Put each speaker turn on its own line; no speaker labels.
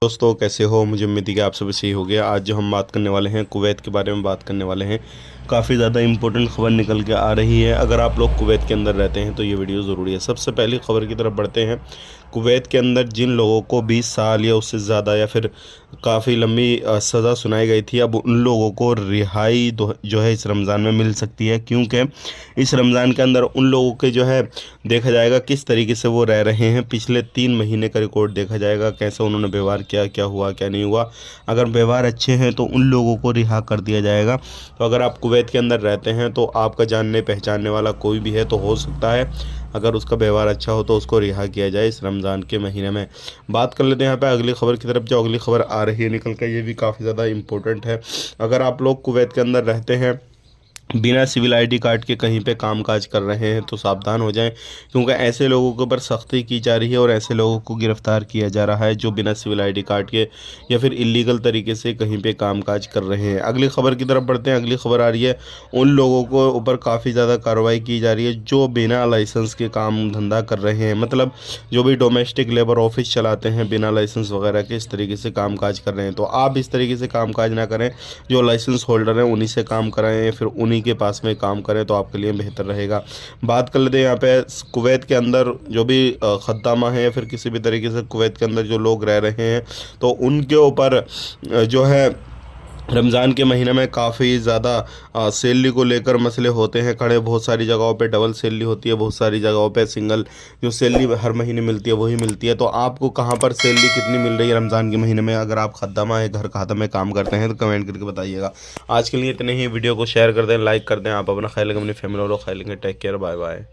दोस्तों कैसे हो। मुझे उम्मीद है कि आप सभी सही हो गया। आज जो हम बात करने वाले हैं कुवैत के बारे में बात करने वाले हैं। काफ़ी ज़्यादा इंपॉर्टेंट खबर निकल के आ रही है। अगर आप लोग कुवैत के अंदर रहते हैं तो ये वीडियो ज़रूरी है। सबसे पहली खबर की तरफ बढ़ते हैं। कुवैत के अंदर जिन लोगों को 20 साल या उससे ज़्यादा या फिर काफ़ी लंबी सज़ा सुनाई गई थी, अब उन लोगों को रिहाई जो है इस रमज़ान में मिल सकती है। क्योंकि इस रमज़ान के अंदर उन लोगों के जो है देखा जाएगा किस तरीके से वो रह रहे हैं। पिछले 3 महीने का रिकॉर्ड देखा जाएगा, कैसे उन्होंने व्यवहार किया, क्या हुआ क्या नहीं हुआ। अगर व्यवहार अच्छे हैं तो उन लोगों को रिहा कर दिया जाएगा। तो अगर आप कुवैत के अंदर रहते हैं तो आपका जानने पहचानने वाला कोई भी है तो हो सकता है अगर उसका व्यवहार अच्छा हो तो उसको रिहा किया जाए इस रमज़ान के महीने में। बात कर लेते हैं यहाँ पे अगली खबर की तरफ। जो अगली खबर आ रही है निकल कर, ये भी काफ़ी ज़्यादा इम्पोर्टेंट है। अगर आप लोग कुवैत के अंदर रहते हैं, बिना सिविल आईडी कार्ड के कहीं पे कामकाज कर रहे हैं तो सावधान हो जाएं। क्योंकि ऐसे लोगों के ऊपर सख्ती की जा रही है और ऐसे लोगों को गिरफ्तार किया जा रहा है जो बिना सिविल आईडी कार्ड के या फिर इलीगल तरीके से कहीं पे कामकाज कर रहे हैं। अगली खबर की तरफ बढ़ते हैं। अगली खबर आ रही है, उन लोगों को ऊपर काफ़ी ज़्यादा कार्रवाई की जा रही है जो बिना लाइसेंस के काम धंधा कर रहे हैं। मतलब जो भी डोमेस्टिक लेबर ऑफिस चलाते हैं बिना लाइसेंस वगैरह के, इस तरीके से कामकाज कर रहे हैं। तो आप इस तरीके से कामकाज ना करें। जो लाइसेंस होल्डर हैं उन्हीं से काम कराएं या फिर उन्हीं के पास में काम करें तो आपके लिए बेहतर रहेगा। बात कर लेते हैं यहाँ पे कुवैत के अंदर जो भी खद्दामा है या फिर किसी भी तरीके से कुवैत के अंदर जो लोग रह रहे हैं तो उनके ऊपर जो है रमज़ान के महीने में काफ़ी ज़्यादा सैलरी को लेकर मसले होते हैं खड़े। बहुत सारी जगहों पे डबल सैलरी होती है, बहुत सारी जगहों पे सिंगल जो सैलरी हर महीने मिलती है वही मिलती है। तो आपको कहाँ पर सैलरी कितनी मिल रही है रमज़ान के महीने में, अगर आप खद्दामा है घर खाता में काम करते हैं तो कमेंट करके बताइएगा। आज के लिए इतने ही। वीडियो को शेयर कर दें, लाइक कर दें। आप अपना ख्याल रखें, अपनी फैमिली वालों ख्याल रखें। Take care, bye bye.